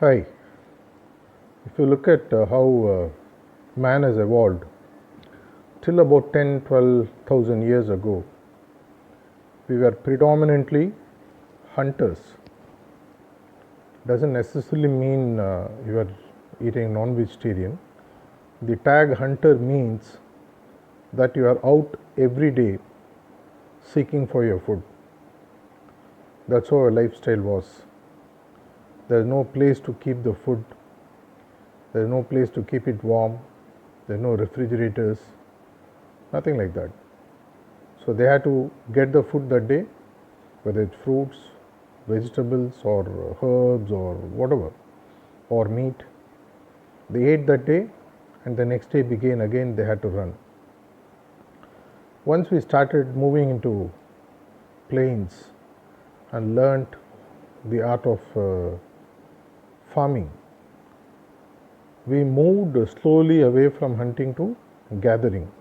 Hi. If you look at how man has evolved, till about 10, 12,000 years ago, we were predominantly hunters. Doesn't necessarily mean you are eating non-vegetarian. The tag hunter means that you are out every day seeking for your food. That's how our lifestyle was. There's no place to keep the food. There's no place to keep it warm. There's no refrigerators. Nothing like that. So they had to get the food that day, whether it's fruits, vegetables, or herbs, or whatever, or meat. They ate that day, and the next day began again, they had to run. Once we started moving into plains and learnt the art of farming, we moved slowly away from hunting to gathering.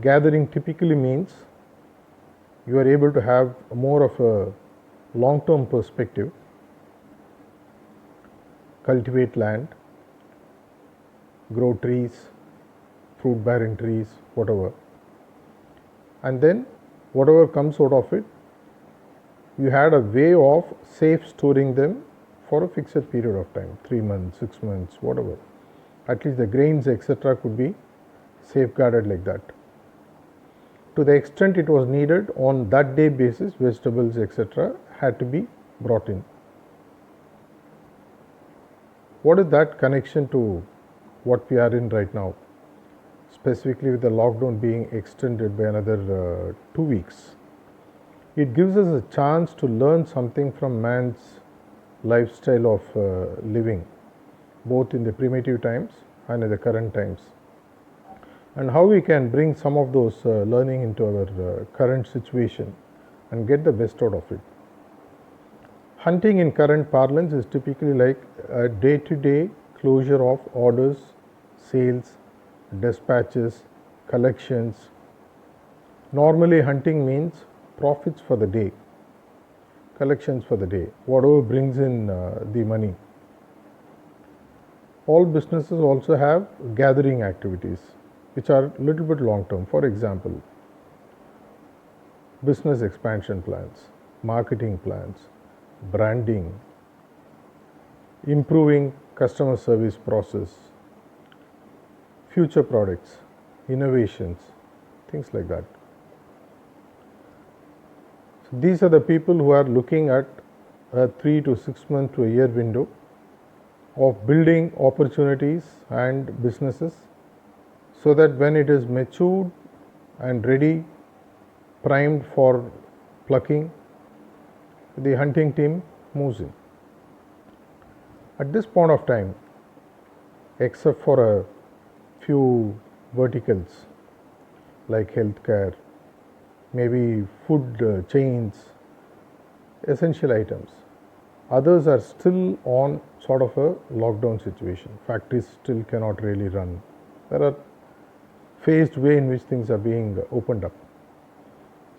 Gathering typically means you are able to have more of a long-term perspective, cultivate land, grow trees, fruit-bearing trees, whatever. And then whatever comes out of it, you had a way of safe storing them for a fixed period of time, 3 months, 6 months, whatever. At least the grains, etc. could be safeguarded like that. To the extent it was needed on that day basis, vegetables, etc. had to be brought in. What is that connection to what we are in right now, specifically with the lockdown being extended by another 2 weeks? It gives us a chance to learn something from man's lifestyle of living, both in the primitive times and in the current times, and how we can bring some of those learning into our current situation and get the best out of it. Hunting in current parlance is typically like a day-to-day closure of orders, sales, dispatches, collections. Normally hunting means profits for the day, collections for the day, whatever brings in the money. All businesses also have gathering activities which are a little bit long term. For example, business expansion plans, marketing plans, branding, improving customer service process, future products, innovations, things like that. So these are the people who are looking at a 3 to 6 month to a year window of building opportunities and businesses, so that when it is matured and ready, primed for plucking, the hunting team moves in. At this point of time, except for a few verticals like healthcare, maybe food chains, essential items, others are still on sort of a lockdown situation. Factories still cannot really run. There are phased way in which things are being opened up.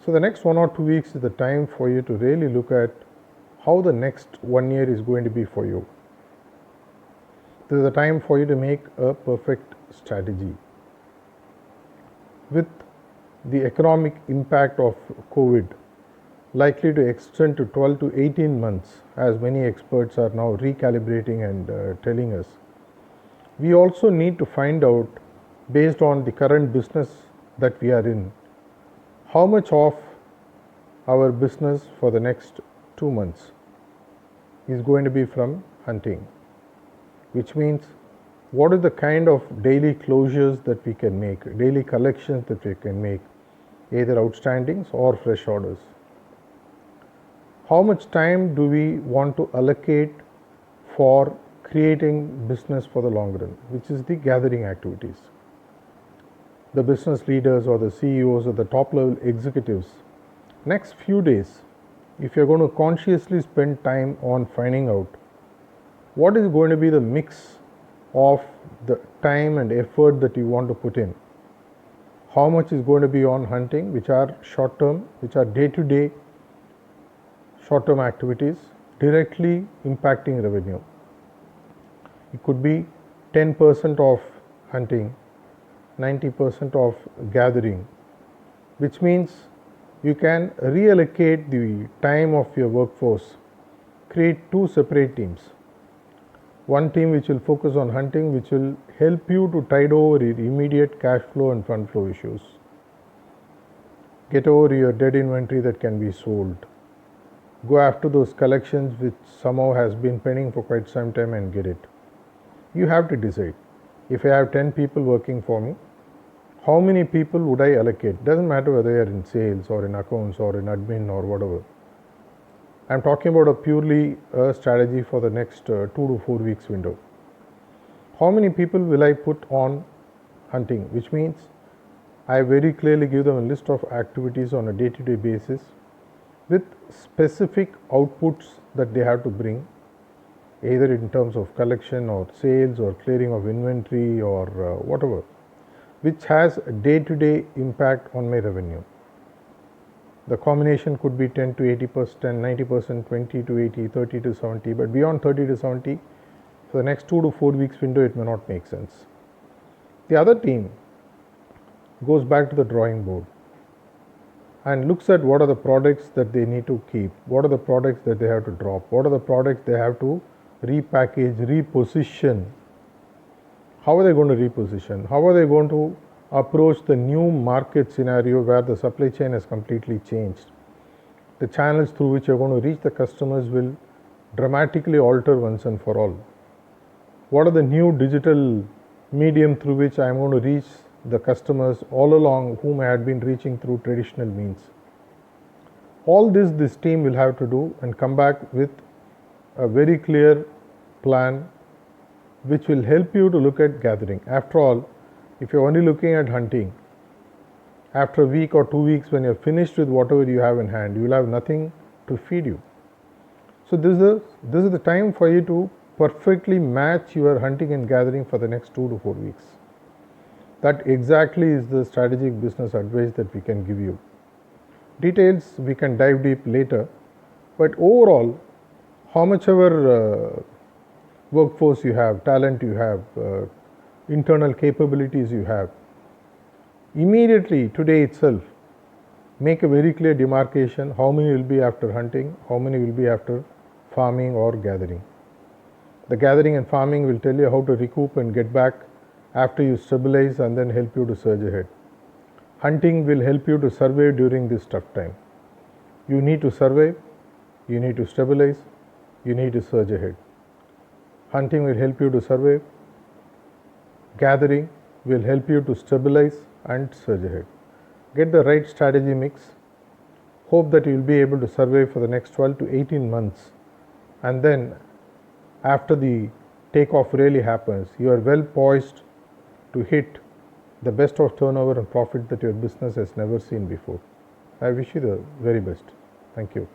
So the next 1 or 2 weeks is the time for you to really look at how the next 1 year is going to be for you. This is the time for you to make a perfect strategy. With the economic impact of COVID likely to extend to 12 to 18 months, as many experts are now recalibrating and telling us, we also need to find out, based on the current business that we are in, how much of our business for the next 2 months is going to be from hunting, which means what is the kind of daily closures that we can make, daily collections that we can make, either outstandings or fresh orders. How much time do we want to allocate for creating business for the long run, which is the gathering activities. The business leaders or the CEOs or the top level executives, next few days, if you're going to consciously spend time on finding out what is going to be the mix of the time and effort that you want to put in, how much is going to be on hunting, which are short term, which are day to day short term activities, directly impacting revenue. It could be 10% of hunting, 90% of gathering, which means you can reallocate the time of your workforce, create two separate teams. One team which will focus on hunting, which will help you to tide over your immediate cash flow and fund flow issues. Get over your dead inventory that can be sold. Go after those collections which somehow has been pending for quite some time and get it. You have to decide. If I have 10 people working for me, how many people would I allocate? Doesn't matter whether you are in sales or in accounts or in admin or whatever. I'm talking about a purely strategy for the next 2 to 4 weeks window. How many people will I put on hunting? Which means I very clearly give them a list of activities on a day-to-day basis with specific outputs that they have to bring, either in terms of collection or sales or clearing of inventory or whatever, which has a day-to-day impact on my revenue. The combination could be 10 to 80%, 90%, 20 to 80, 30 to 70, but beyond 30 to 70, for the next 2 to 4 weeks window, it may not make sense. The other team goes back to the drawing board and looks at what are the products that they need to keep, what are the products that they have to drop, what are the products they have to repackage, reposition. How are they going to reposition? How are they going to approach the new market scenario where the supply chain has completely changed? The channels through which you're going to reach the customers will dramatically alter once and for all. What are the new digital medium through which I'm going to reach the customers all along whom I had been reaching through traditional means? All this team will have to do and come back with a very clear plan which will help you to look at gathering. After all, if you're only looking at hunting, after a week or 2 weeks when you're finished with whatever you have in hand, you will have nothing to feed you. So this is the time for you to perfectly match your hunting and gathering for the next 2 to 4 weeks. That exactly is the strategic business advice that we can give you. Details we can dive deep later, but overall, how much ever workforce you have, talent you have, internal capabilities you have, immediately today itself make a very clear demarcation how many will be after hunting, how many will be after farming or gathering. The gathering and farming will tell you how to recoup and get back after you stabilize and then help you to surge ahead. Hunting will help you to survive during this tough time. You need to survive, you need to stabilize, you need to surge ahead. Hunting will help you to survive, gathering will help you to stabilize and surge ahead. Get the right strategy mix. Hope that you will be able to survive for the next 12 to 18 months, and then after the takeoff really happens, you are well poised to hit the best of turnover and profit that your business has never seen before. I wish you the very best. Thank you.